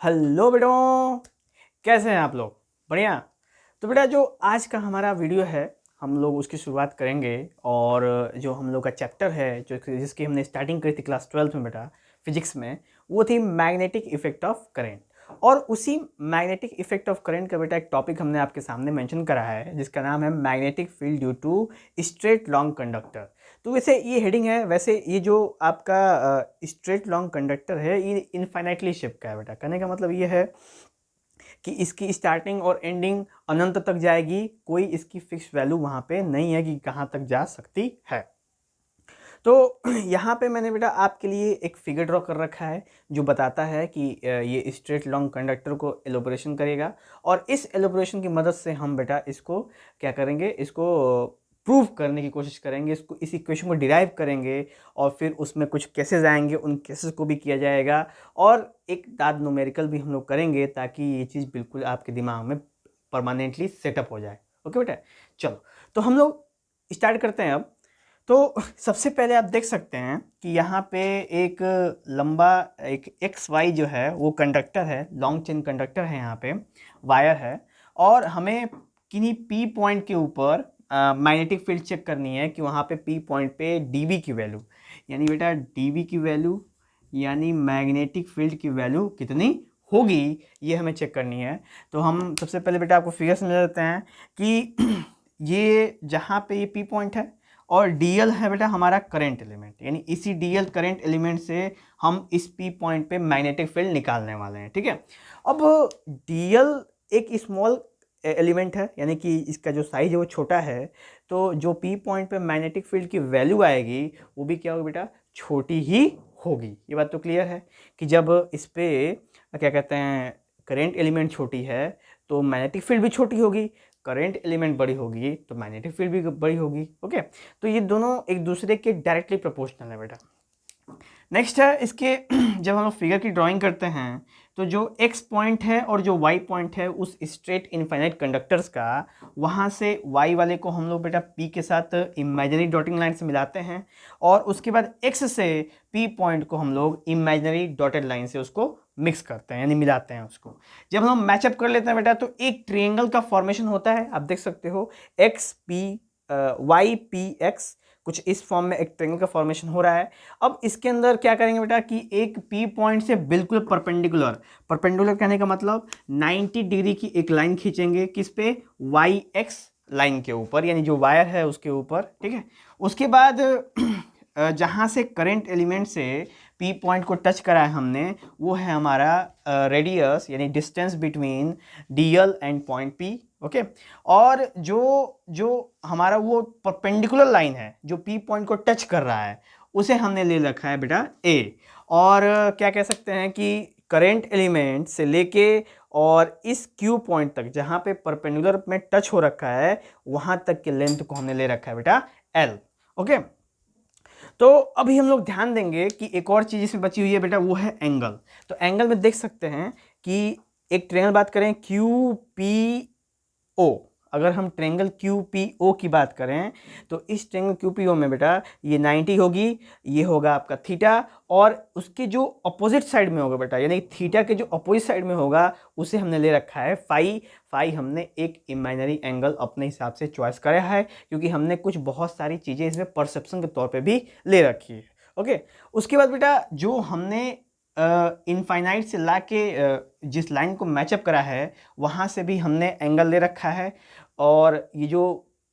Hello बेटों, कैसे हैं आप लोग? बढ़िया। तो बेटा, जो आज का हमारा वीडियो है हम लोग उसकी शुरुआत करेंगे। और जो हम लोग का चैप्टर है जो जिसकी हमने स्टार्टिंग करी थी क्लास 12th में बेटा, फिजिक्स में, वो थी मैग्नेटिक इफेक्ट ऑफ करेंट। और उसी मैग्नेटिक इफेक्ट ऑफ करंट का बेटा एक टॉपिक हमने आपके सामने मेंशन करा है जिसका नाम है magnetic field due to straight long conductor. तो वैसे ये हेडिंग है, वैसे ये जो आपका स्ट्रेट लॉन्ग कंडक्टर है ये इनफाइनाइटली शिफ्ट का है बेटा। कहने का मतलब ये है कि इसकी स्टार्टिंग और एंडिंग अनंत तक जाएगी, कोई इसकी फिक्स वैल्यू वहाँ पे नहीं है कि कहाँ तक जा सकती है। तो यहाँ पे मैंने बेटा आपके लिए एक फिगर ड्रॉ कर रखा है जो बताता है कि ये स्ट्रेट लॉन्ग कंडक्टर को एलोबरेशन करेगा। और इस एलोबरेशन की मदद से हम बेटा इसको क्या करेंगे, इसको प्रूव करने की कोशिश करेंगे, इसको इस इक्वेशन को डिराइव करेंगे और फिर उसमें कुछ केसेस आएंगे, उन केसेस को भी किया जाएगा और एक दाद न्यूमेरिकल भी हम लोग करेंगे ताकि ये चीज़ बिल्कुल आपके दिमाग में परमानेंटली सेटअप हो जाए। ओके बेटा, चलो तो हम लोग स्टार्ट करते हैं अब। तो सबसे पहले आप देख सकते हैं कि यहाँ पे एक लंबा एक एक्स वाई जो है वो कंडक्टर है, लॉन्ग चेन कंडक्टर है, यहाँ पे वायर है। और हमें किन्हीं पी पॉइंट के ऊपर मैग्नेटिक फील्ड चेक करनी है कि वहाँ पे पी पॉइंट पे डीवी की वैल्यू, यानी बेटा डीवी की वैल्यू यानी मैग्नेटिक फील्ड की वैल्यू कितनी होगी, ये हमें चेक करनी है। तो हम सबसे पहले बेटा आपको फिगर समझा देते हैं कि ये जहाँ पे ये पी पॉइंट है और डीएल है बेटा हमारा करंट एलिमेंट, यानी इसी डीएल करंट एलिमेंट से हम इस पी पॉइंट पे मैग्नेटिक फील्ड निकालने वाले हैं। ठीक है, अब डीएल एक स्मॉल एलिमेंट है, यानी कि इसका जो साइज है वो छोटा है, तो जो पी पॉइंट पे मैग्नेटिक फील्ड की वैल्यू आएगी वो भी क्या होगी बेटा, छोटी ही होगी। ये बात तो क्लियर है कि जब इस पे क्या कहते हैं करेंट एलिमेंट छोटी है तो मैग्नेटिक फील्ड भी छोटी होगी, करंट एलिमेंट बड़ी होगी तो मैग्नेटिक फील्ड भी बड़ी होगी। ओके, तो ये दोनों एक दूसरे के डायरेक्टली प्रोपोर्शनल है बेटा। नेक्स्ट है इसके जब हम लोग फिगर की ड्राइंग करते हैं तो जो x पॉइंट है और जो y पॉइंट है उस स्ट्रेट इनफाइनाइट कंडक्टर्स का, वहाँ से y वाले को हम लोग बेटा p के साथ इमेजिनरी डॉटिंग लाइन से मिलाते हैं और उसके बाद x से p पॉइंट को हम लोग इमेजिनरी डॉटेड लाइन से उसको मिक्स करते हैं, यानी मिलाते हैं उसको। जब हम मैचअप कर लेते हैं बेटा तो एक ट्रायंगल का फॉर्मेशन होता है, आप देख सकते हो x p y p x, कुछ इस फॉर्म में एक ट्रायंगल का फॉर्मेशन हो रहा है। अब इसके अंदर क्या करेंगे बेटा कि एक पी पॉइंट से बिल्कुल परपेंडिकुलर, परपेंडिकुलर कहने का मतलब 90 डिग्री की एक लाइन खींचेंगे, किस पे, वाई एक्स लाइन के ऊपर, यानी जो वायर है उसके ऊपर। ठीक है, उसके बाद जहाँ से करंट एलिमेंट से पी पॉइंट को टच करा है हमने, वो है हमारा रेडियस यानी distance between DL and point P. Okay, और जो जो हमारा वो परपेंडिकुलर लाइन है जो पी पॉइंट को टच कर रहा है उसे हमने ले रखा है बेटा ए। और क्या कह सकते हैं कि करंट एलिमेंट से लेके और इस क्यू पॉइंट तक जहाँ पे परपेंडिकुलर में टच हो रखा है वहाँ तक के लेंथ को हमने ले रखा है बेटा एल। ओके, तो अभी हम लोग ध्यान देंगे कि एक और चीज़ इसमें बची हुई है बेटा, वो है एंगल। तो एंगल में देख सकते हैं कि एक ट्रायंगल बात करें क्यू पी ओ, अगर हम ट्रायंगल क्यू पी ओ की बात करें तो इस ट्रायंगल क्यू पी ओ में बेटा ये 90 होगी, ये होगा आपका थीटा, और उसके जो अपोजिट साइड में होगा बेटा, यानी थीटा के जो अपोजिट साइड में होगा उसे हमने ले रखा है फाई। फाई हमने एक इमेजिनरी एंगल अपने हिसाब से चॉइस करा है क्योंकि हमने कुछ बहुत सारी चीज़ें इसमें परसेप्शन के तौर पे भी ले रखी है। ओके, उसके बाद बेटा जो हमने इनफाइनाइट से ला के जिस लाइन को मैचअप करा है वहाँ से भी हमने एंगल ले रखा है, और ये जो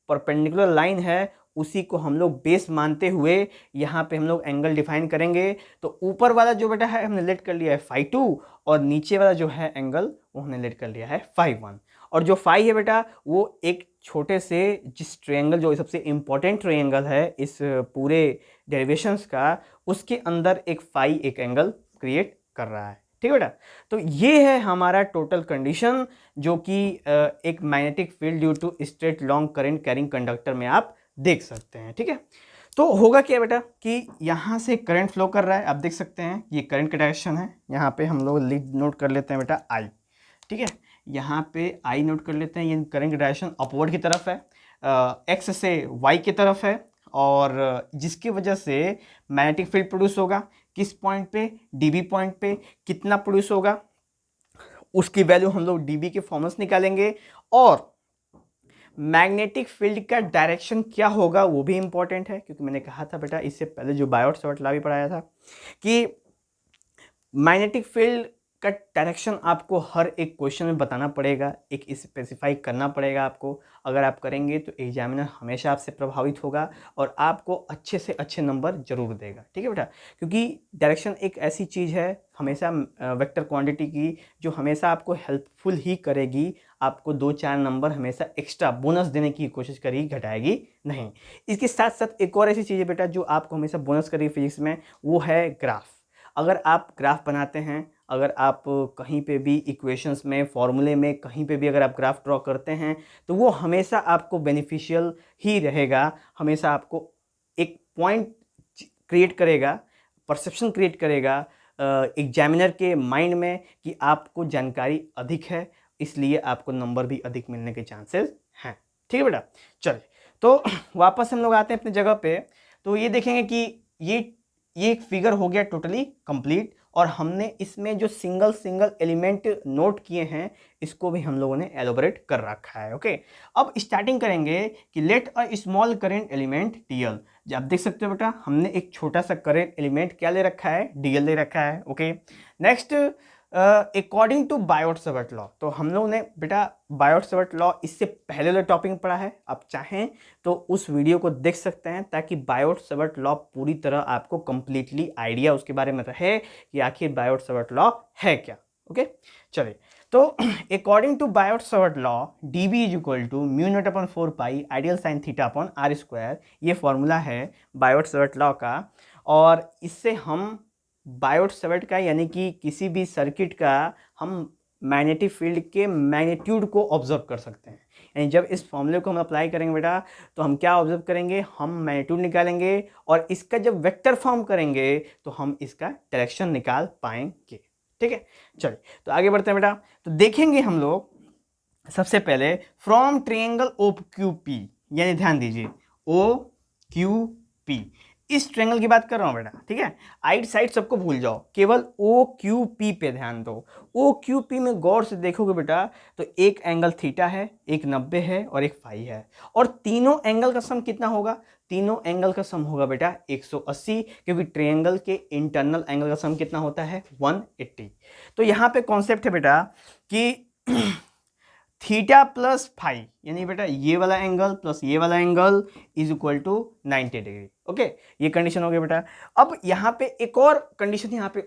परपेंडिकुलर लाइन है उसी को हम लोग बेस मानते हुए यहाँ पे हम लोग एंगल डिफाइन करेंगे। तो ऊपर वाला जो बेटा है हमने लेट कर लिया है फाई 2, और नीचे वाला जो है एंगल वो हमने लेट कर लिया है फाई 1। और जो फाई है बेटा वो एक छोटे से जिस ट्रायंगल जो सबसे इम्पोर्टेंट ट्रायंगल है इस पूरे डेरिवेशंस का, उसके अंदर एक फाई एक एंगल क्रिएट कर रहा है। ठीक है बेटा, तो ये है हमारा टोटल कंडीशन जो कि एक magnetic field due to straight long current carrying conductor में आप देख सकते हैं। ठीक है, तो होगा क्या बेटा कि यहाँ से करंट फ्लो कर रहा है, आप देख सकते हैं ये करंट का डायरेक्शन है। यहाँ पे हम लोग लीड नोट कर लेते हैं बेटा आई। ठीक है, यहाँ पे आई नोट कर लेते हैं, ये करंट का डायरेक्शन अपवर्ड की तरफ है, एक्स से वाई की तरफ है, और जिसकी वजह से मैग्नेटिक फील्ड प्रोड्यूस होगा किस पॉइंट पे, डीबी पॉइंट पे। कितना प्रोड्यूस होगा, उसकी वैल्यू हम लोग डीबी के फॉर्मूला से निकालेंगे, और मैग्नेटिक फील्ड का डायरेक्शन क्या होगा वो भी इंपॉर्टेंट है, क्योंकि मैंने कहा था बेटा इससे पहले जो बायोट-सावर्ट लॉ भी पढ़ाया था कि मैग्नेटिक फील्ड का डायरेक्शन आपको हर एक क्वेश्चन में बताना पड़ेगा, एक स्पेसिफाई करना पड़ेगा आपको। अगर आप करेंगे तो एग्जामिनर हमेशा आपसे प्रभावित होगा और आपको अच्छे से अच्छे नंबर जरूर देगा, ठीक है बेटा। क्योंकि डायरेक्शन एक ऐसी चीज़ है हमेशा वेक्टर क्वांटिटी की, जो हमेशा आपको हेल्पफुल ही करेगी, आपको 2-4 नंबर हमेशा एक्स्ट्रा बोनस देने की कोशिश करेगी, घटाएगी नहीं। इसके साथ साथ एक और ऐसी चीज़ है बेटा जो आपको हमेशा बोनस करेगी फिजिक्स में, वो है ग्राफ। अगर आप ग्राफ बनाते हैं, अगर आप कहीं पे भी इक्वेशंस में, फॉर्मूले में, कहीं पे भी अगर आप ग्राफ ड्रॉ करते हैं तो वो हमेशा आपको बेनिफिशियल ही रहेगा, हमेशा आपको एक पॉइंट क्रिएट करेगा, परसेप्शन क्रिएट करेगा एग्जामिनर के माइंड में कि आपको जानकारी अधिक है, इसलिए आपको नंबर भी अधिक मिलने के चांसेस हैं, ठीक है बेटा। चलिए तो वापस हम लोग आते हैं अपनी जगह पे। तो ये देखेंगे कि ये एक फिगर हो गया टोटली कंप्लीट, और हमने इसमें जो सिंगल सिंगल एलिमेंट नोट किए हैं इसको भी हम लोगों ने एलोबरेट कर रखा है। ओके, अब स्टार्टिंग करेंगे कि let a small current element dl. आप देख सकते हो बेटा हमने एक छोटा सा करेंट एलिमेंट क्या ले रखा है, डीएल ले रखा है। Okay, next according to Biot Savart law. तो हम लोग ने बेटा बायोट-सावर्ट लॉ इससे पहले वाला टॉपिक पढ़ा है, आप चाहें तो उस वीडियो को देख सकते हैं ताकि बायोट-सावर्ट लॉ पूरी तरह आपको कंप्लीटली आइडिया उसके बारे में रहे कि आखिर बायोट-सावर्ट लॉ है क्या। ओके, चलिए तो according to Biot Savart law d B is equal to mu naught upon 4 pi ideal sine theta upon are square, ये फॉर्मूला है बायोट-सावर्ट लॉ का। और इससे हम बायोट-सावर्ट का यानी कि किसी भी सर्किट का हम मैग्नेटिक फील्ड के मैग्नीट्यूड को ऑब्जर्व कर सकते हैं। यानी जब इस फॉर्मूले को हम अप्लाई करेंगे बेटा तो हम क्या ऑब्जर्व करेंगे, हम मैग्नीट्यूड निकालेंगे, और इसका जब वेक्टर फॉर्म करेंगे तो हम इसका डायरेक्शन निकाल पाएंगे। ठीक है, चलिए तो आगे बढ़ते हैं बेटा। तो देखेंगे हम लोग सबसे पहले from triangle O Q P, यानी ध्यान दीजिए ओ क्यू पी, इस ट्रायंगल की बात कर रहा हूं बेटा, ठीक है। आइट साइड सबको भूल जाओ, केवल ओ क्यू पी पे ध्यान दो। ओ क्यू पी में गौर से देखोगे बेटा तो एक एंगल थीटा है, एक 90 है और एक फाई है, और तीनों एंगल का सम कितना होगा, तीनों एंगल का सम होगा बेटा 180, क्योंकि ट्रायंगल के इंटरनल एंगल का सम कितना होता है 180। तो यहां पे कॉन्सेप्ट है बेटा कि थीटा प्लस फाई, यानी बेटा ये वाला एंगल प्लस ये वाला angle is equal to 90 degree. Okay, ये कंडीशन हो गया बेटा। अब यहाँ पे एक और कंडीशन यहाँ पे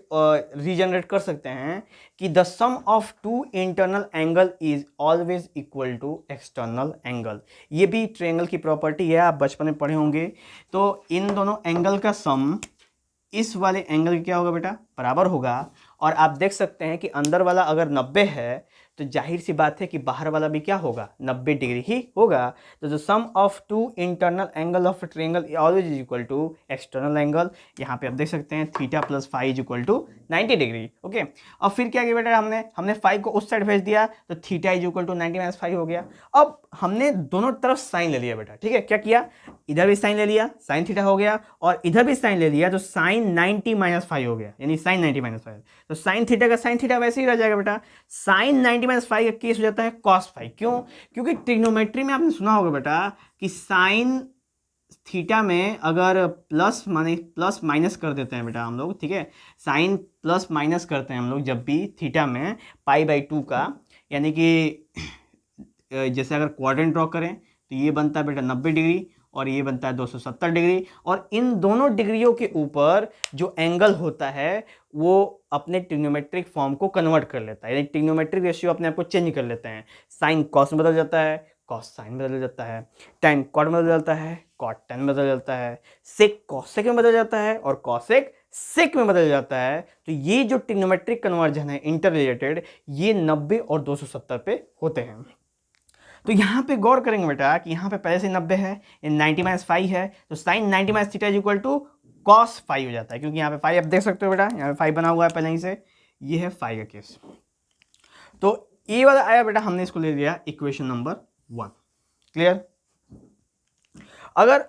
रीजनरेट कर सकते हैं कि the sum of two internal angle is always equal to external angle. ये भी ट्रायंगल की प्रॉपर्टी है, आप बचपन में पढ़े होंगे। तो इन दोनों एंगल का सम इस वाले एंगल क्या होगा बेटा, बराबर होगा। और आप देख सकते हैं कि अंदर वाला अगर 90 है तो जाहिर सी बात है कि बाहर वाला भी क्या होगा 90 डिग्री ही होगा। तो the sum of two internal angle of triangle always is equal to external angle. यहाँ पे आप देख सकते हैं theta plus phi is equal to 90 degree. Okay, और फिर क्या किया बेटा हमने फाई को उस साइड भेज दिया तो theta is equal to 90 minus phi हो गया। अब हमने दोनों तरफ साइन ले लिया बेटा, ठीक है। क्या किया, इधर भी साइन ले लिया, साइन थीटा हो गया, और इधर भी साइन ले लिया तो साइन 90 माइनस फाई हो गया, यानी साइन 90 माइनस फाई। तो साइन थीटा का साइन थीटा वैसे ही रह जाएगा बेटा, साइन 90 माइनस फाई का केस हो जाता है कॉस फाई। क्यों, क्योंकि ट्रिग्नोमेट्री में आपने सुना होगा बेटा कि साइन थीटा में अगर प्लस माइनस कर देते हैं बेटा हम लोग, ठीक है, साइन प्लस माइनस करते हैं हम लोग जब भी थीटा में पाई/2 का, यानी कि जैसे अगर क्वाड्रेंट ड्रॉ करें तो ये बनता है बेटा 90 डिग्री और ये बनता है 270 डिग्री, और इन दोनों डिग्रियों के ऊपर जो एंगल होता है वो अपने ट्रिग्नोमेट्रिक फॉर्म को कन्वर्ट कर लेता है, यानी ट्रिग्नोमेट्रिक रेशियो अपने आप को चेंज कर लेते हैं। साइन कॉस में बदल जाता है, कॉस साइन में बदल जाता है, टैन कॉट में बदल जाता है, कॉट टैन में बदल जाता है, सेक कॉसेक में बदल जाता है और कॉसेक सेक में बदल जाता है। तो ये जो ट्रिग्नोमेट्रिक कन्वर्जन है इंटर रिलेटेड, ये 90 और 270 पे होते हैं। तो यहाँ पे गौर करेंगे बेटा कि यहाँ पे पहले से 90 है, 90 माइनस फाई है, तो sine 90 minus theta is equal to cos phi हो जाता है, क्योंकि यहाँ पे फाई आप देख सकते हो बेटा, यहाँ पे फाई बना हुआ है पहले ही से, ये है फाई का केस। तो ये वाला आया बेटा, हमने इसको ले लिया इक्वेशन नंबर 1। क्लियर। अगर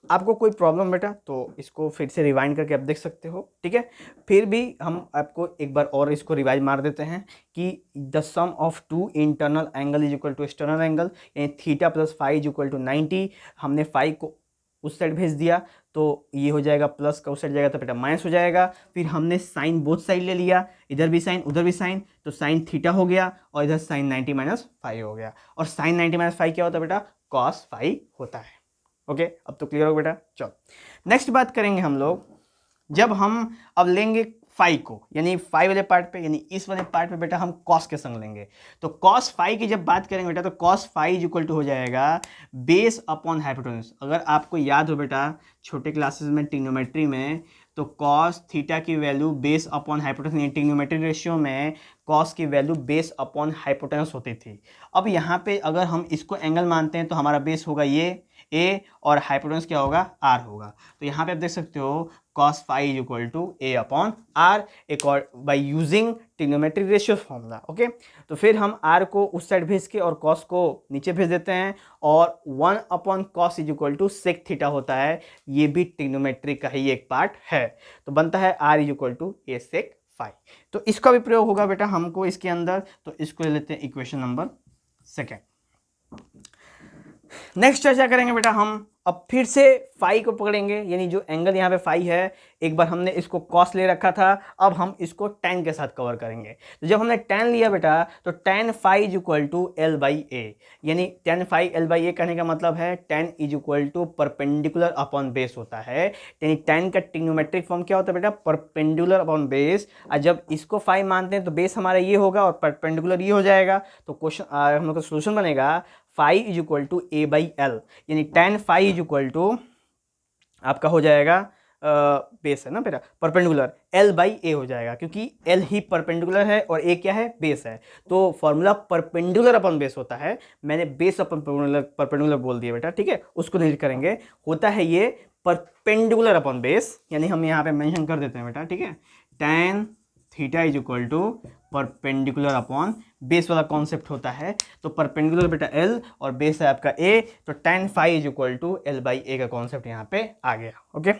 आपको कोई प्रॉब्लम बेटा तो इसको फिर से रिवाइंड करके आप देख सकते हो, ठीक है। फिर भी हम आपको एक बार और इसको रिवाइज मार देते हैं कि the sum of two internal angle is equal to external angle, यानी theta plus phi is equal to 90। हमने फाई को उस साइड भेज दिया तो ये हो जाएगा प्लस का उस साइड जाएगा तो बेटा माइनस हो जाएगा। फिर हमने साइन बोथ साइड ले लिया, इधर भी साइन उधर भी साइन, तो साइन थीटा हो गया और इधर साइन 90 माइनस फाई हो गया। और साइन 90 माइनस फाई क्या होता है बेटा? कॉस फाई होता है। ओके, अब तो क्लियर हो बेटा। चलो नेक्स्ट बात करेंगे हम लोग, जब हम अब लेंगे फाई को, यानी फाई वाले पार्ट पे, यानी इस वाले पार्ट पे बेटा हम कॉस के संग लेंगे। तो कॉस फाई की जब बात करेंगे बेटा तो cos phi is equal to हो जाएगा बेस अपॉन हाइपोटेन्यूज। अगर आपको याद हो बेटा छोटे क्लासेस में ट्रिग्नोमेट्री में, तो कॉस थीटा की वैल्यू बेस अपॉन हाइपोटेन्यूज, यानी ट्रिग्नोमेट्री रेशियो में कॉस की वैल्यू बेस अपॉन हाइपोटेन्यूज होती थी। अब यहाँ पे अगर हम इसको एंगल मानते हैं तो हमारा बेस होगा ये ए और हाइपोटेन्यूज क्या होगा? आर होगा। तो यहाँ पे आप देख सकते हो cos phi is equal to A upon R, एक और by using trigonometric ratio formula. Okay, तो फिर हम आर को उस साइड भेज के और cos को नीचे भेज देते हैं और 1 upon cos is equal to sec theta होता है। ये भी ट्रिग्नोमेट्रिक का ही एक पार्ट है, तो बनता है R is equal to A sec phi. तो इसका भी प्रयोग होगा बेटा हमको इसके अंदर, तो इसको ले लेते हैं इक्वेशन नंबर सेकेंड। नेक्स्ट चर्चा करेंगे बेटा हम अब फिर से फाई को पकड़ेंगे, यानी जो एंगल यहाँ पे फाई है, एक बार हमने इसको कॉस ले रखा था, अब हम इसको tan के साथ कवर करेंगे। तो जब हमने tan लिया बेटा तो tan phi is equal to L by A, यानी tan phi L by A कहने का मतलब है tan is equal to perpendicular upon base होता है। यानी tan का ट्रिग्नोमेट्रिक फॉर्म क्या होता है बेटा? Perpendicular upon base. और जब इसको फाई मानते हैं तो बेस हमारा ये होगा और परपेंडिकुलर ये हो जाएगा। तो क्वेश्चन हम लोग का सोल्यूशन बनेगा phi is equal to A by L, यानी tan phi is equal to आपका हो जाएगा बेस है ना बेटा परपेंडिकुलर, एल बाई ए हो जाएगा, क्योंकि एल ही परपेंडिकुलर है और ए क्या है? बेस है। तो फॉर्मूला परपेंडिकुलर अपन बेस होता है, मैंने बेस अपन परपेंडिकुलर बोल दिया बेटा, ठीक है, उसको नहीं करेंगे। होता है ये परपेंडिकुलर अपन बेस, यानी हम यहाँ पे मेंशन कर देते हैं बेटा, ठीक है। tan theta is equal to perpendicular upon base वाला कॉन्सेप्ट होता है। तो परपेंडिकुलर बेटा एल और बेस है आपका ए, तो tan phi is equal to L by A का कॉन्सेप्ट यहाँ पे आ गया। ओके,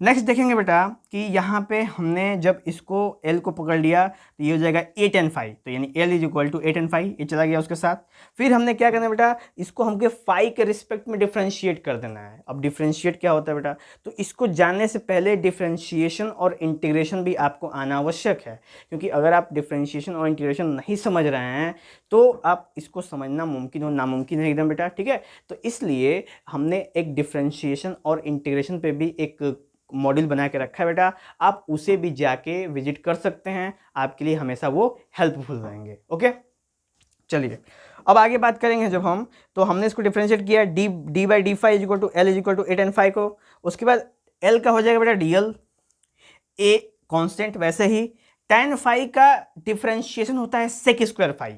नेक्स्ट देखेंगे बेटा कि यहाँ पे हमने जब इसको L को पकड़ लिया तो ये हो जाएगा ए tan फाई, तो यानी L is equal to A tan phi, ये चला गया उसके साथ। फिर हमने क्या करना है बेटा? इसको हमके फाई के रिस्पेक्ट में डिफ्रेंशिएट कर देना है। अब डिफ्रेंशिएट क्या होता है बेटा? तो इसको जानने से पहले डिफ्रेंशिएशन और इंटीग्रेशन भी आपको आना आवश्यक है, क्योंकि अगर आप डिफ्रेंशिएशन और इंटीग्रेशन नहीं समझ रहे हैं तो आप इसको समझना मुमकिन हो नामुमकिन है एकदम बेटा, ठीक है। तो इसलिए हमने एक डिफ्रेंशिएशन और इंटीग्रेशन पे भी एक मॉड्यूल बना के रखा है बेटा, आप उसे भी जाके विजिट कर सकते हैं, आपके लिए हमेशा वो हेल्पफुल रहेंगे। ओके, चलिए अब आगे बात करेंगे जब हम, तो हमने इसको डिफरेंशिएट किया D by D phi is equal to L is equal to A tan phi को। उसके बाद एल का हो जाएगा बेटा डी एल, ए कॉन्स्टेंट, वैसे ही tan फाई का डिफरेंशिएशन होता है सेक स्क्वायर फाई।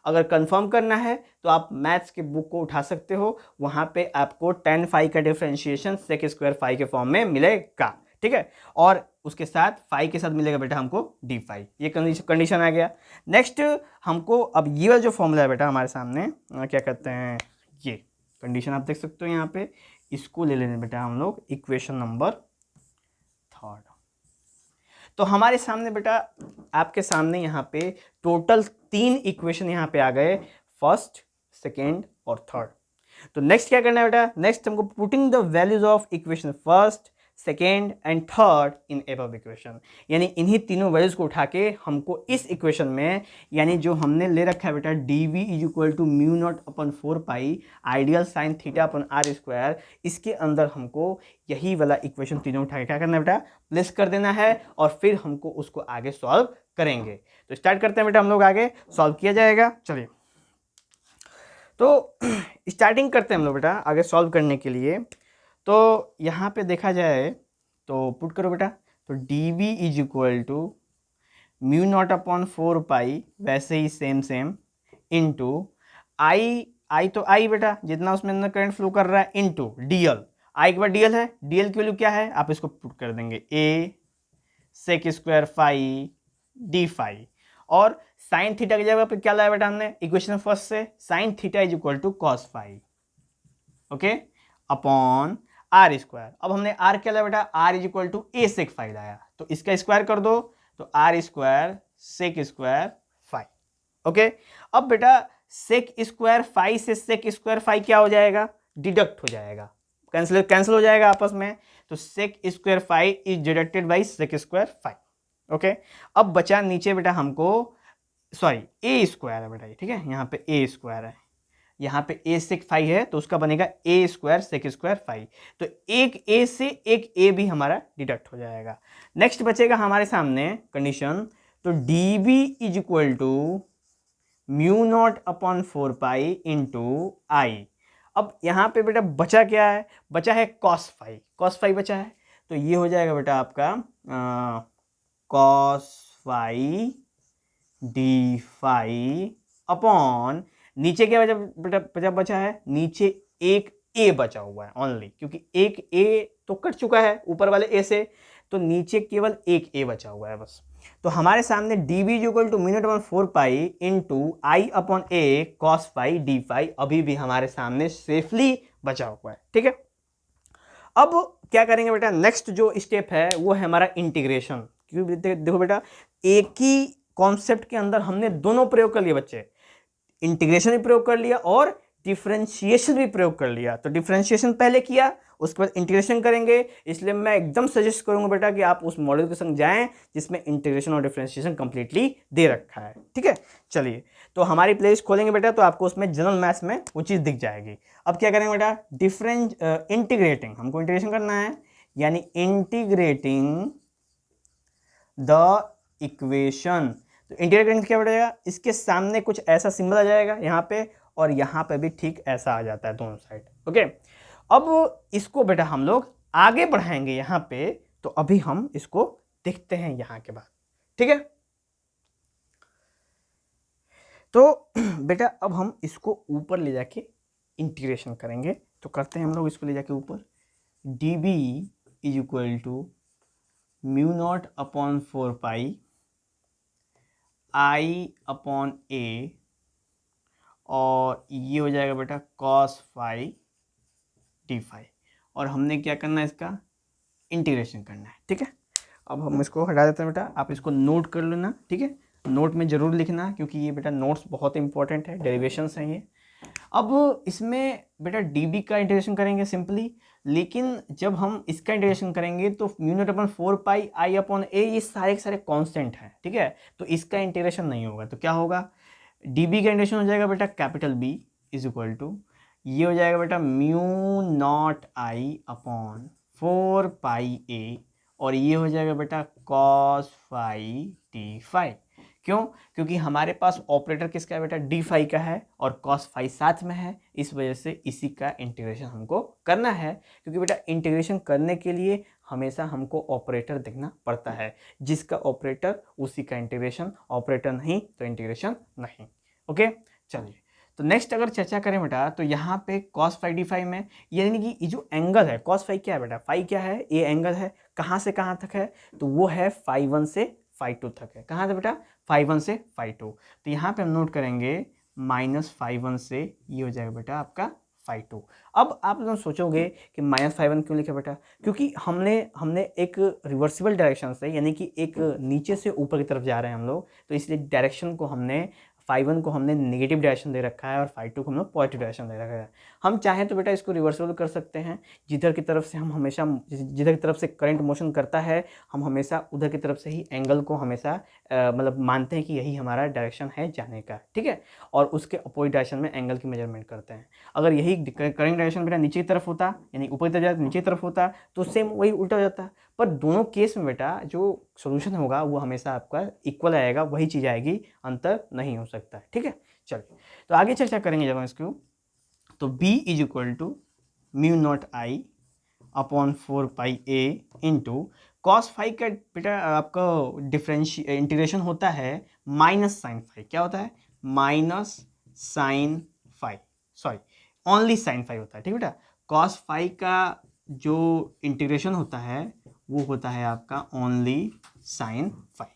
अगर कंफर्म करना है तो आप मैथ्स के बुक को उठा सकते हो, वहां पे आपको tan फाई का डिफरेंशिएशन सेक स्क्वायर फाई के फॉर्म में मिलेगा, ठीक है। और उसके साथ फाई के साथ मिलेगा बेटा हमको डी फाई, ये कंडीशन आ गया। नेक्स्ट हमको अब ये वाला जो फॉर्मूला है बेटा हमारे सामने, क्या कहते हैं, ये कंडीशन आप देख सकते हो यहाँ पे, इसको ले लेने बेटा हम लोग इक्वेशन नंबर थर्ड। तो हमारे सामने बेटा आपके सामने यहाँ पे टोटल 3 इक्वेशन यहाँ पे आ गए, फर्स्ट, सेकेंड और थर्ड। तो नेक्स्ट क्या करना है बेटा? नेक्स्ट हमको putting the values of equation first, second and third in above equation, यानी इन्हीं तीनों वैल्यूज को उठा के हमको इस इक्वेशन में, यानी जो हमने ले रखा है बेटा D V is equal to mu naught upon 4 pi ideal sine theta upon R square, इसके अंदर हमको यही वाला इक्वेशन तीनों उठा के क्या करना है बेटा? प्लेस कर देना है और फिर हमको उसको आगे सॉल्व करेंगे। तो स्टार्ट करते हैं बेटा, हम लोग आगे सॉल्व किया जाएगा। चलिए तो स्टार्टिंग करते हैं हम लोग बेटा आगे सॉल्व करने के लिए। तो यहाँ पे देखा जाए तो पुट करो बेटा, तो D V is equal to mu naught upon 4 pi, वैसे ही सेम इनटू आई तो आई बेटा जितना उसमें अंदर करंट फ्लो कर रहा है, इनटू डी एल, आई के बाद डी एल है, डी एल की वैल्यू क्या है आप इसको पुट कर देंगे A sec square phi D phi, और साइन थीटा की जगह पे क्या लाया बेटा हमने इक्वेशन फर्स्ट से, sine theta is equal to cos phi, okay, upon are square. अब हमने आर क्या लाया बेटा, R is equal to A sec phi लाया, तो इसका स्क्वायर कर दो, तो R square sec square five. Okay, अब बेटा सेक स्क्वायर फाइव से सेक स्क्वायर फाइव क्या हो जाएगा, डिडक्ट हो जाएगा, कैंसिल हो जाएगा आपस में, तो sec square five is deducted by sec square five. Okay, अब बचा नीचे बेटा हमको, सॉरी ए स्क्वायर है बेटा ये, ठीक है, यहाँ पे ए स्क्वायर है, यहाँ पे ए सेक फाइव है तो उसका बनेगा ए स्क्वायर सेक स्क्वायर फाइव, तो एक ए से एक ए भी हमारा डिडक्ट हो जाएगा। नेक्स्ट बचेगा हमारे सामने कंडीशन, तो D B is equal to mu naught upon 4 pi into I. अब यहाँ पे बेटा बचा क्या है, बचा है कॉस फाइव बचा है, तो ये हो जाएगा बेटा आपका cos five D five upon, नीचे क्या बेटा बचा है, नीचे एक ए बचा हुआ है ओनली, क्योंकि एक ए तो कट चुका है ऊपर वाले ए से, तो नीचे केवल एक ए बचा हुआ है बस। तो हमारे सामने D B equal to mu naught upon 4 pi into I upon A cos five D five अभी भी हमारे सामने सेफली बचा हुआ है, ठीक है। अब क्या करेंगे बेटा, नेक्स्ट जो स्टेप है वो है हमारा इंटीग्रेशन, क्योंकि देखो बेटा एक ही कॉन्सेप्ट के अंदर हमने दोनों प्रयोग कर लिए बच्चे, इंटीग्रेशन भी प्रयोग कर लिया और डिफरेंशिएशन भी प्रयोग कर लिया। तो डिफरेंशिएशन पहले किया, उसके बाद इंटीग्रेशन करेंगे, इसलिए मैं एकदम सजेस्ट करूंगा बेटा कि आप उस मॉडल के संग जाएं जिसमें इंटीग्रेशन और डिफरेंशिएशन कंप्लीटली दे रखा है, ठीक है। चलिए, तो हमारी प्लेलिस्ट खोलेंगे बेटा तो आपको उसमें जनरल मैथ्स में वो चीज़ दिख जाएगी। अब क्या करेंगे बेटा, इंटीग्रेटिंग, हमको इंटीग्रेशन करना है, यानी इंटीग्रेटिंग द इक्वेशन। तो इंटीग्रेटिंग क्या बढ़ेगा, इसके सामने कुछ ऐसा सिंबल आ जाएगा यहाँ पे, और यहाँ पे भी ठीक ऐसा आ जाता है दोनों साइड। ओके, अब इसको बेटा हम लोग आगे बढ़ाएंगे यहाँ पे, तो अभी हम इसको देखते हैं यहाँ के बाद, ठीक है। तो बेटा अब हम इसको ऊपर ले जाके इंटीग्रेशन करेंगे, तो करते हैं हम लोग इसको ले जाके ऊपर, D B is equal to mu naught upon 4 pi I upon A, और ये हो जाएगा बेटा कॉस फाइव डी फाइव, और हमने क्या करना है, इसका इंटीग्रेशन करना है, ठीक है। अब हम इसको हटा देते हैं बेटा, आप इसको नोट कर लेना, ठीक है, नोट में ज़रूर लिखना, क्योंकि ये बेटा नोट्स बहुत इंपॉर्टेंट है, डेरिवेशंस हैं ये। अब इसमें बेटा डी बी का इंटीग्रेशन करेंगे सिंपली, लेकिन जब हम इसका इंटीग्रेशन करेंगे तो mu naught upon 4 pi I upon ए, ये सारे के सारे कांस्टेंट हैं, ठीक है, तो इसका इंटीग्रेशन नहीं होगा, तो क्या होगा, डी बी का इंटीग्रेशन हो जाएगा बेटा capital B is equal to, ये हो जाएगा बेटा mu naught I upon 4 pi A, और ये हो जाएगा बेटा कॉस फाइव डी फाइव। क्यों, क्योंकि हमारे पास ऑपरेटर किसका है बेटा, डी फाइव का है, और कॉस फाइव साथ में है, इस वजह से इसी का इंटीग्रेशन हमको करना है, क्योंकि बेटा इंटीग्रेशन करने के लिए हमेशा हमको ऑपरेटर देखना पड़ता है, जिसका ऑपरेटर उसी का इंटीग्रेशन, ऑपरेटर नहीं तो इंटीग्रेशन नहीं। ओके, चलिए, तो नेक्स्ट अगर चर्चा करें बेटा, तो यहाँ पे कॉस फाइव डी फाइव में, यानी कि ये जो एंगल है, कॉस फाइव क्या है बेटा, फाइव क्या है, ये एंगल है, कहाँ से कहाँ तक है, तो वो है फाइव वन से फाइव टू तक है, कहाँ से बेटा, फाइव वन से फाइव टू, तो यहाँ पे हम नोट करेंगे -5 1 से, ये हो जाएगा बेटा आपका 5 2। अब आप लोग सोचोगे कि -5 1 क्यों लिखा बेटा, क्योंकि हमने एक रिवर्सिबल डायरेक्शन से, यानी कि एक नीचे से ऊपर की तरफ जा रहे हैं हम लोग, तो इसलिए डायरेक्शन को हमने 5 1 को हमने नेगेटिव डायरेक्शन दे रखा है, और 5 2 को हम लोग पॉजिटिव डायरेक्शन दे रखा है। हम चाहें तो बेटा इसको रिवर्सिबल कर सकते हैं, जिधर की तरफ से हम हमेशा, जिधर की तरफ से करंट मोशन करता है, हम हमेशा उधर की तरफ से ही एंगल को हमेशा मतलब मानते हैं कि यही हमारा डायरेक्शन है जाने का, ठीक है, और उसके अपोजिट डायरेक्शन में एंगल की मेजरमेंट करते हैं। अगर यही करंट डायरेक्शन बेटा नीचे की तरफ होता, यानी ऊपर की तरफ जाता, नीचे की तरफ होता, तो सेम वही उल्टा हो जाता। पर दोनों केस में बेटा जो सोल्यूशन होगा वो हमेशा आपका इक्वल आएगा, वही चीज़ आएगी, अंतर नहीं हो सकता है, ठीक है। चलिए, तो आगे चर्चा करेंगे जब हम इसको, तो B is equal to mu naught I upon 4 pi A into cos five का बेटा आपका इंटीग्रेशन होता है -sin5, क्या होता है, -sin5, सॉरी ओनली sin5 होता है, ठीक बेटा। कॉस फाइव का जो इंटीग्रेशन होता है वो होता है आपका ओनली sin5।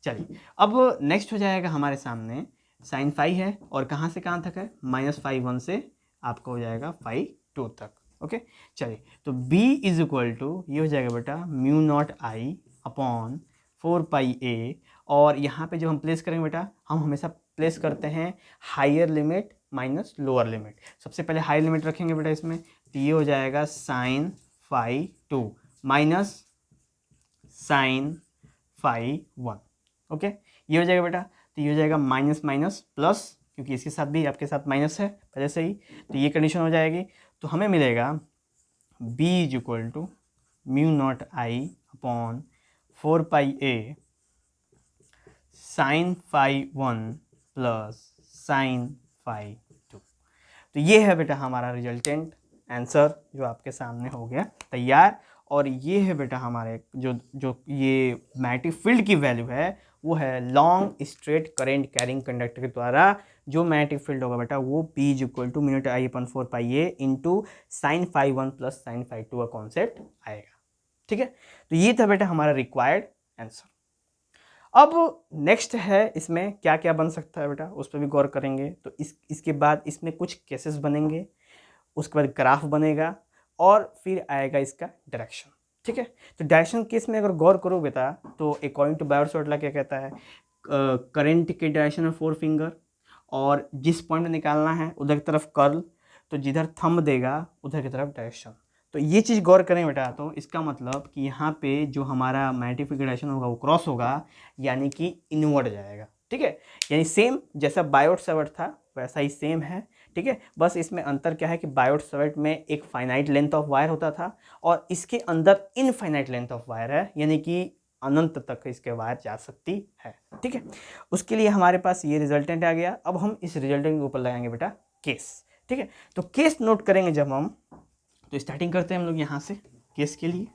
चलिए, अब नेक्स्ट हो जाएगा हमारे सामने sin5 है, और कहाँ से कहाँ तक है, -5 1 से आपका हो जाएगा 5 2 तक। ओके चलिए, तो B इज इक्वल टू ये हो जाएगा बेटा mu naught I upon 4πa, और यहाँ पे जो हम प्लेस करेंगे बेटा, हम हमेशा प्लेस करते हैं higher limit minus lower limit. सबसे पहले हायर लिमिट रखेंगे बेटा इसमें, तो ये हो जाएगा sine phi 2 minus sine phi 1। Okay ये हो जाएगा बेटा, तो ये हो जाएगा माइनस माइनस प्लस, क्योंकि इसके साथ भी आपके साथ माइनस है पहले से ही, तो ये कंडीशन हो जाएगी। तो हमें मिलेगा b is equal to mu naught I upon 4πa sine phi 1 plus sine phi 2। तो ये है बेटा हमारा रिजल्टेंट आंसर जो आपके सामने हो गया तैयार। और ये है बेटा हमारे जो जो ये मैग्नेटिक फील्ड की वैल्यू है वो है long straight current carrying conductor के द्वारा जो मैग्नेटिक फील्ड होगा बेटा वो P is equal to mu naught I upon 4πa into sine phi 1 plus sine phi 2 का कॉन्सेप्ट आएगा। ठीक है, तो ये था बेटा हमारा रिक्वायर्ड आंसर। अब नेक्स्ट है इसमें क्या क्या बन सकता है बेटा, उस पर भी गौर करेंगे। तो इसके बाद इसमें कुछ केसेस बनेंगे, उसके बाद ग्राफ बनेगा और फिर आएगा इसका डायरेक्शन। ठीक है, तो डायरेक्शन केस में अगर गौर करो बेटा तो अकॉर्डिंग टू बायोट-सावर्त लॉ क्या कहता है, करंट के डायरेक्शन में 4 फिंगर और जिस पॉइंट निकालना है उधर की तरफ कर्ल, तो जिधर थंब देगा उधर की तरफ डायरेक्शन। तो ये चीज़ गौर करें बेटा, तो इसका मतलब कि यहाँ पे जो हमारा मैग्नेटिक फील्ड डायरेक्शन होगा वो क्रॉस होगा, यानी कि इनवर्ड जाएगा। ठीक है, यानी सेम जैसा बायोट-सावर्त था वैसा ही सेम है। ठीक है, बस इसमें अंतर क्या है कि बायोट-सावर्त में एक फाइनाइट लेंथ ऑफ वायर होता था और इसके अंदर इनफाइनाइट लेंथ ऑफ वायर है, यानी कि अनंत तक इसके वायर जा सकती है। ठीक है, उसके लिए हमारे पास ये रिजल्टेंट आ गया। अब हम इस रिजल्टेंट के ऊपर लगाएंगे बेटा केस। ठीक है, तो केस नोट करेंगे जब हम, तो स्टार्टिंग करते हैं हम लोग यहाँ से केस के लिए।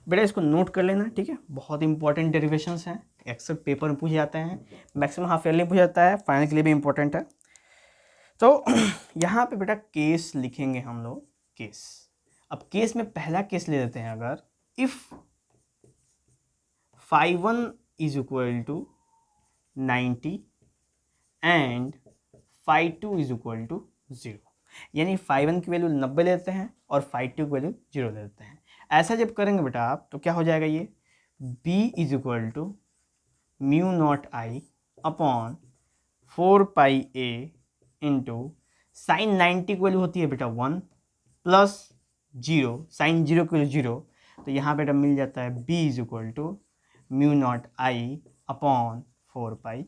बेटा इसको नोट कर लेना। ठीक है, बहुत इंपॉर्टेंट डेरिवेशंस हैं, अक्सर पेपर में पूछ जाते हैं, मैक्सिमम हाफ ईयरली पूछ जाता है, फाइनल के लिए भी इंपॉर्टेंट है। तो यहाँ पे बेटा केस लिखेंगे हम लोग केस। अब केस में पहला केस ले लेते हैं, अगर if phi 1 is equal to 90 and phi 2 is equal to 0, यानी फाई 1 की वैल्यू 90 लेते हैं और फाई 2 की वैल्यू 0 लेते हैं। ऐसा जब करेंगे बेटा आप तो क्या हो जाएगा, ये b is equal to mu naught I upon 4πa into sine 90 की वैल्यू होती है बेटा 1 प्लस 0, साइन 0 की वैल्यू 0, तो यहाँ बेटा मिल जाता है b is equal to mu naught I upon 4πa।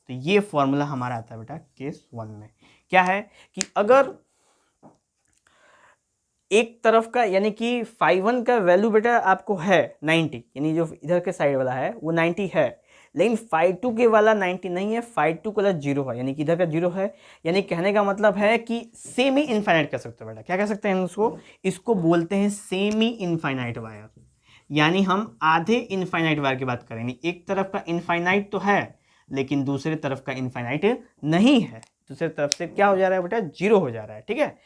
तो ये फॉर्मूला हमारा आता है बेटा केस 1 में। क्या है कि अगर एक तरफ का यानी कि फाई 1 का वैल्यू बेटा आपको है 90, यानी जो इधर के साइड वाला है वो 90 है, लेकिन फाई 2 के वाला 90 नहीं है, फाई 2 का 0 है, यानी कि इधर का 0 है। यानी कहने का मतलब है कि सेमी इनफाइनाइट कह सकते हो बेटा। क्या कह सकते हैं उसको, इसको बोलते हैं सेमी इनफाइनाइट वायर, यानी हम आधे इनफाइनाइट वायर की बात करेंगे। एक तरफ का इनफाइनाइट तो है लेकिन दूसरे तरफ का इनफाइनाइट नहीं है, दूसरे तरफ से क्या हो जा रहा है बेटा, 0 हो जा रहा है। ठीक है,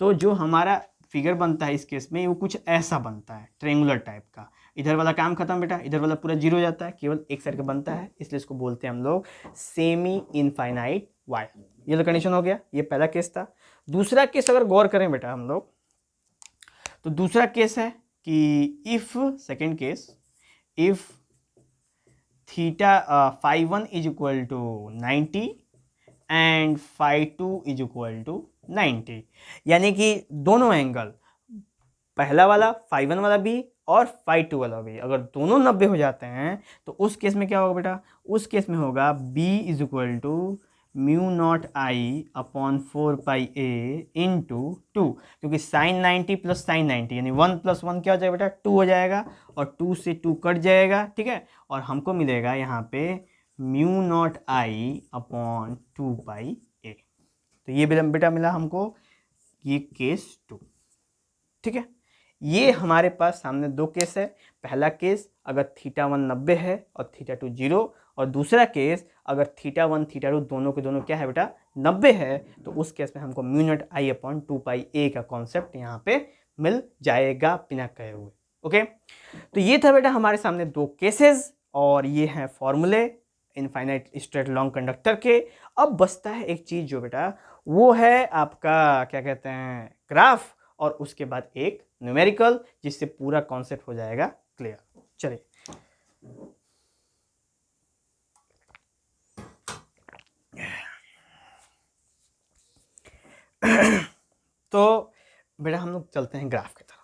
तो जो हमारा फिगर बनता है इस केस में वो कुछ ऐसा बनता है, ट्रेंगुलर टाइप का। इधर वाला काम खत्म बेटा, इधर वाला पूरा 0 हो जाता है, केवल एक साइड का बनता है, इसलिए इसको बोलते हैं हम लोग सेमी इनफाइनाइट वायर। ये तो कंडीशन हो गया, ये पहला केस था। दूसरा केस अगर गौर करें बेटा हम लोग, तो दूसरा केस है कि if second case, if theta phi 1 is equal to 90 and phi 2 is equal to 90, यानी कि दोनों एंगल, पहला वाला फाई 1 वाला भी और फाई 2 वाला भी, अगर दोनों 90 हो जाते हैं तो उस केस में क्या होगा बेटा, उस केस में होगा b is equal to mu naught I upon 4πa into 2, क्योंकि साइन 90 प्लस साइन 90 यानी 1 प्लस 1 क्या हो जाएगा बेटा, 2 हो जाएगा, और 2 से 2 कट जाएगा। ठीक है, और हमको मिलेगा यहाँ पे mu naught I upon 2πa। तो ये बेटा मिला हमको ये केस 2। ठीक है, ये हमारे पास सामने दो केस है। पहला केस अगर थीटा 1 90 है और थीटा 2 0, और दूसरा केस अगर थीटा 1 थीटा 2 दोनों के दोनों क्या है बेटा 90 है, तो उस केस में हमको mu naught I upon 2πa का कॉन्सेप्ट यहाँ पे मिल जाएगा बिना कहे हुए। ओके, तो ये था बेटा हमारे सामने दो केसेस और ये हैं फॉर्मूले इनफाइनाइट स्ट्रेट लॉन्ग कंडक्टर के। अब बचता है एक चीज़ जो बेटा वो है आपका क्या कहते हैं ग्राफ और उसके बाद एक न्यूमेरिकल, जिससे पूरा कॉन्सेप्ट हो जाएगा क्लियर। चलिए तो बेटा हम लोग चलते हैं ग्राफ की तरफ।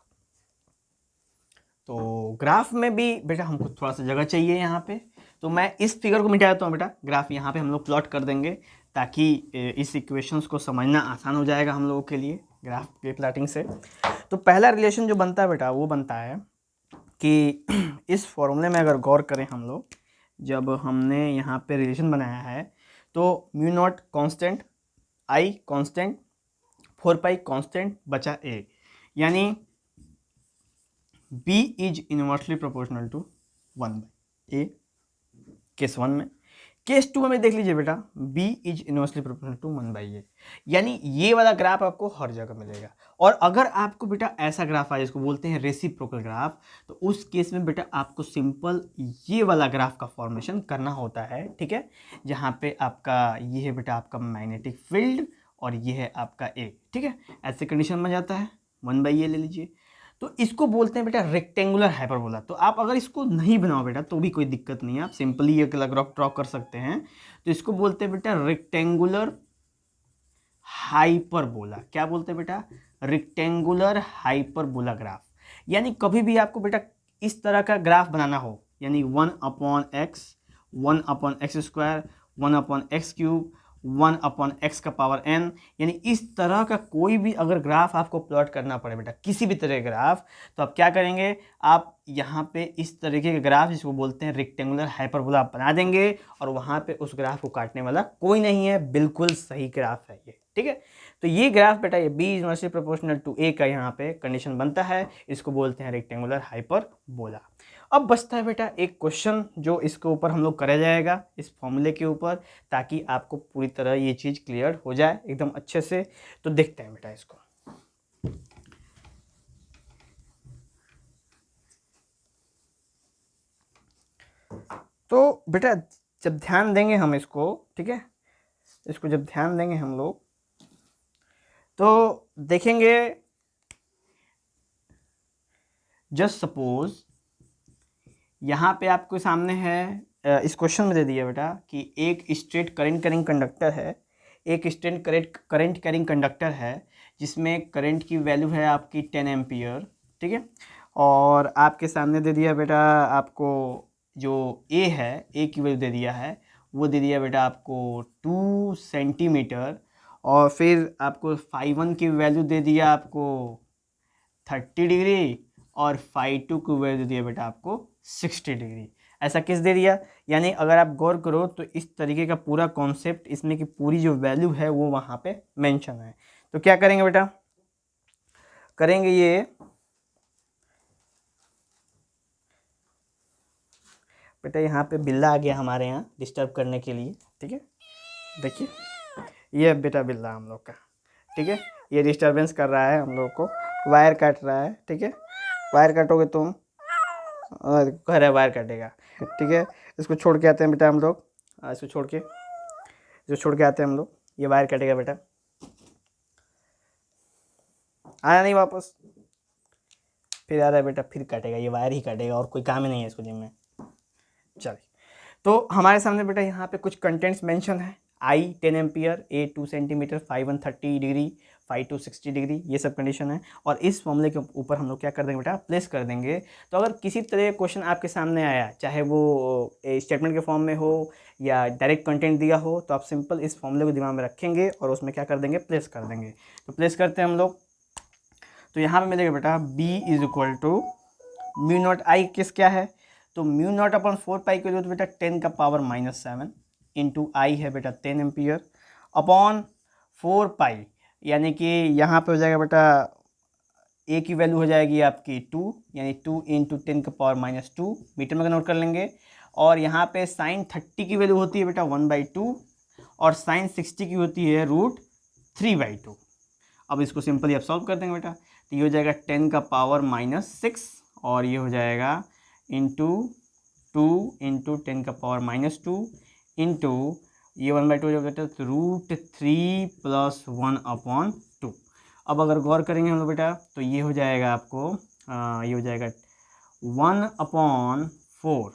तो ग्राफ में भी बेटा हमको थोड़ा सा जगह चाहिए यहाँ पे, तो मैं इस फिगर को मिटा देता हूँ बेटा। ग्राफ यहाँ पे हम लोग प्लॉट कर देंगे ताकि इस इक्वेशंस को समझना आसान हो जाएगा हम लोगों के लिए ग्राफ के प्लॉटिंग से। तो पहला रिलेशन जो बनता है बेटा वो बनता है कि इस फॉर्मूले में अगर गौर करें हम लोग, जब हमने यहाँ पे रिलेशन बनाया है तो mu naught constant, I constant, 4 pi constant बचा ए, यानी B is inversely proportional to 1/a case 1 में। केस 2 में देख लीजिए बेटा, B is inversely proportional to 1/a, यानी ये वाला ग्राफ आपको हर जगह मिलेगा। और अगर आपको बेटा ऐसा ग्राफ आए जिसको बोलते हैं रेसिप्रोकल ग्राफ, तो उस केस में बेटा आपको सिंपल ये वाला ग्राफ का फॉर्मेशन करना होता है, ठीक है, जहाँ पे आपका ये है बेटा आपका मैग्नेटिक फील्ड और ये है आपका ए, ठीक है। ऐसे कंडीशन में जाता है 1/a ले लीजिए, तो इसको बोलते हैं बेटा रेक्टेंगुलर हाइपरबोला। तो आप अगर इसको नहीं बनाओ बेटा तो भी कोई दिक्कत नहीं है, आप सिंपली ये ग्राफ ड्रॉ कर सकते हैं। तो इसको बोलते हैं बेटा रेक्टेंगुलर हाइपरबोला। क्या बोलते हैं बेटा? Rectangular hyperbola graph. यानी कभी भी आपको बेटा इस तरह का ग्राफ बनाना हो, यानी 1/x, 1/x², 1/x³, 1/x का पावर n, यानी इस तरह का कोई भी अगर ग्राफ आपको प्लॉट करना पड़े बेटा, किसी भी तरह का ग्राफ, तो आप क्या करेंगे, आप यहाँ पे इस तरीके के ग्राफ जिसको बोलते हैं रेक्टेंगुलर हाइपरबोला आप बना देंगे, और वहाँ पे उस ग्राफ को काटने वाला कोई नहीं है, बिल्कुल सही ग्राफ है ये, ठीक है। तो ये ग्राफ बेटा ये b inversely proportional to a का यहाँ पे कंडीशन बनता है, इसको बोलते हैं रेक्टेंगुलर हाइपरबोला। अब बचता है बेटा एक क्वेश्चन जो इसके ऊपर हम लोग करा जाएगा, इस फॉर्मूले के ऊपर, ताकि आपको पूरी तरह ये चीज़ क्लियर हो जाए एकदम अच्छे से। तो देखते हैं बेटा इसको। तो बेटा जब ध्यान देंगे हम इसको, ठीक है, इसको जब ध्यान देंगे हम लोग तो देखेंगे, जस्ट सपोज यहाँ पे आपके सामने है, इस क्वेश्चन में दे दिया बेटा कि एक स्ट्रेट करंट कैरिंग कंडक्टर है, एक स्ट्रेट करंट कैरिंग कंडक्टर है जिसमें करंट की वैल्यू है आपकी 10 एम्पियर, ठीक है। और आपके सामने दे दिया बेटा आपको जो ए है, ए की वैल्यू दे दिया है, वो दे दिया बेटा आपको 2 सेंटीमीटर, और फिर आपको φ1 की वैल्यू दे दिया आपको 30 डिग्री, और φ2 की वैल्यू दे दिया बेटा आपको 60 डिग्री। ऐसा किस दे दिया, यानी अगर आप गौर करो तो इस तरीके का पूरा कॉन्सेप्ट, इसमें की पूरी जो वैल्यू है वो वहाँ पे मेंशन है। तो क्या करेंगे बेटा, करेंगे ये बेटा, यहाँ पे बिल्ला आ गया हमारे यहाँ डिस्टर्ब करने के लिए, ठीक है। देखिए ये बेटा बिल्ला हम लोग का, ठीक है, ये डिस्टर्बेंस कर रहा है हम लोग को, वायर काट रहा है, ठीक है। वायर काटोगे तुम, कह रहा है वायर काटेगा, ठीक है। इसको छोड़ के आते हैं बेटा हम लोग, इसको छोड़ के आते हैं हम लोग, ये वायर काटेगा बेटा, आया नहीं वापस, फिर आ रहा है बेटा, फिर काटेगा, ये वायर ही काटेगा और कोई काम ही नहीं है इसको जिम में। चलिए, तो हमारे सामने बेटा यहाँ पे कुछ कंटेंट्स मेंशन है, I 10 ampere, A 2 centimetre, φ1 30 degree, φ2 60 degree, ये सब कंडीशन है। और इस फॉर्मूले के ऊपर हम लोग क्या कर देंगे बेटा, प्लेस कर देंगे। तो अगर किसी तरह क्वेश्चन आपके सामने आया, चाहे वो स्टेटमेंट के फॉर्म में हो या डायरेक्ट कंटेंट दिया हो, तो आप सिंपल इस फॉर्मूले को दिमाग में रखेंगे और उसमें क्या कर देंगे, प्लेस कर देंगे। तो प्लेस करते हैं हम लोग, तो यहाँ पर मिलेगा बेटा B is equal to mu naught I, किस क्या है, तो म्यू नॉट अपॉन 4 पाई के लिए तो बेटा 10 का पावर -7 इंटू आई है बेटा 10 एम्पियर अपॉन 4 पाई, यानी कि यहाँ पे हो जाएगा बेटा ए की वैल्यू हो जाएगी आपकी 2, यानी 2 इंटू 10 का पावर -2 मीटर में कन्वर्ट कर लेंगे। और यहाँ पे साइन 30 की वैल्यू होती है बेटा 1/2, और साइन 60 की होती है √3/2। अब इसको सिंपली आप सॉल्व कर देंगे बेटा, तो ये हो जाएगा 10 का पावर -6, और ये हो जाएगा इंटू 2 इंटू 10 का पावर -2 इंटू ये 1/2 हो जाएगा √3 + 1/2। अब अगर गौर करेंगे हम लोग बेटा तो ये हो जाएगा आपको ये हो जाएगा 1/4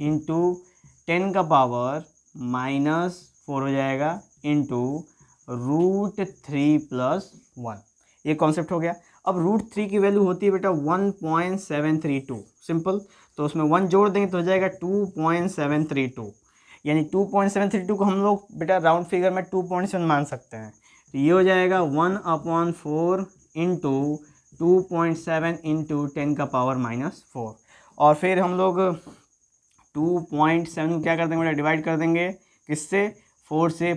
इंटू 10 का पावर -4 हो जाएगा इंटू √3+1। ये कॉन्सेप्ट हो गया। अब √3 की वैल्यू होती है बेटा 1.732 सिंपल, तो उसमें 1 जोड़ देंगे तो हो जाएगा 2.732, यानी 2.732 को हम लोग बेटा राउंड फिगर में 2.7 मान सकते हैं। तो ये हो जाएगा 1/4 इंटू 2.7 इंटू 10 का पावर -4। और फिर हम लोग 2.7 क्या कर देंगे बेटा, डिवाइड कर देंगे किससे, 4 से।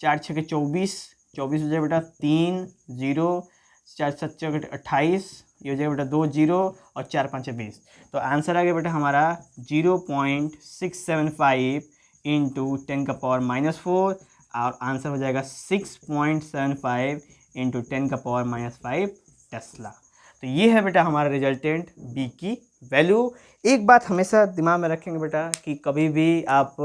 4 छः 24 हो जाएगा बेटा, 3 0, 4 7 28, ये हो जाएगा बेटा 2 0 और 4 5 20। तो आंसर आ गया बेटा हमारा 0.675 इंटू 10 का पावर -4, और आंसर हो जाएगा 6.75 इंटू 10 का पावर -5 टेस्ला। तो ये है बेटा हमारा रिजल्टेंट बी की वैल्यू। एक बात हमेशा दिमाग में रखेंगे बेटा कि कभी भी आप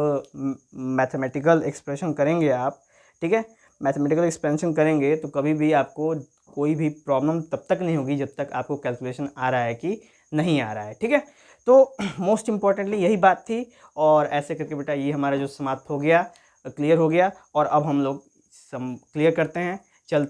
मैथमेटिकल एक्सप्रेशन करेंगे आप, ठीक है, मैथमेटिकल एक्सपेंशन करेंगे तो कभी भी आपको कोई भी प्रॉब्लम तब तक नहीं होगी जब तक आपको कैलकुलेशन आ रहा है कि नहीं आ रहा है, ठीक है। तो मोस्ट इम्पॉर्टेंटली यही बात थी, और ऐसे करके बेटा ये हमारा जो समाप्त हो गया, क्लियर हो गया। और अब हम लोग क्लियर करते हैं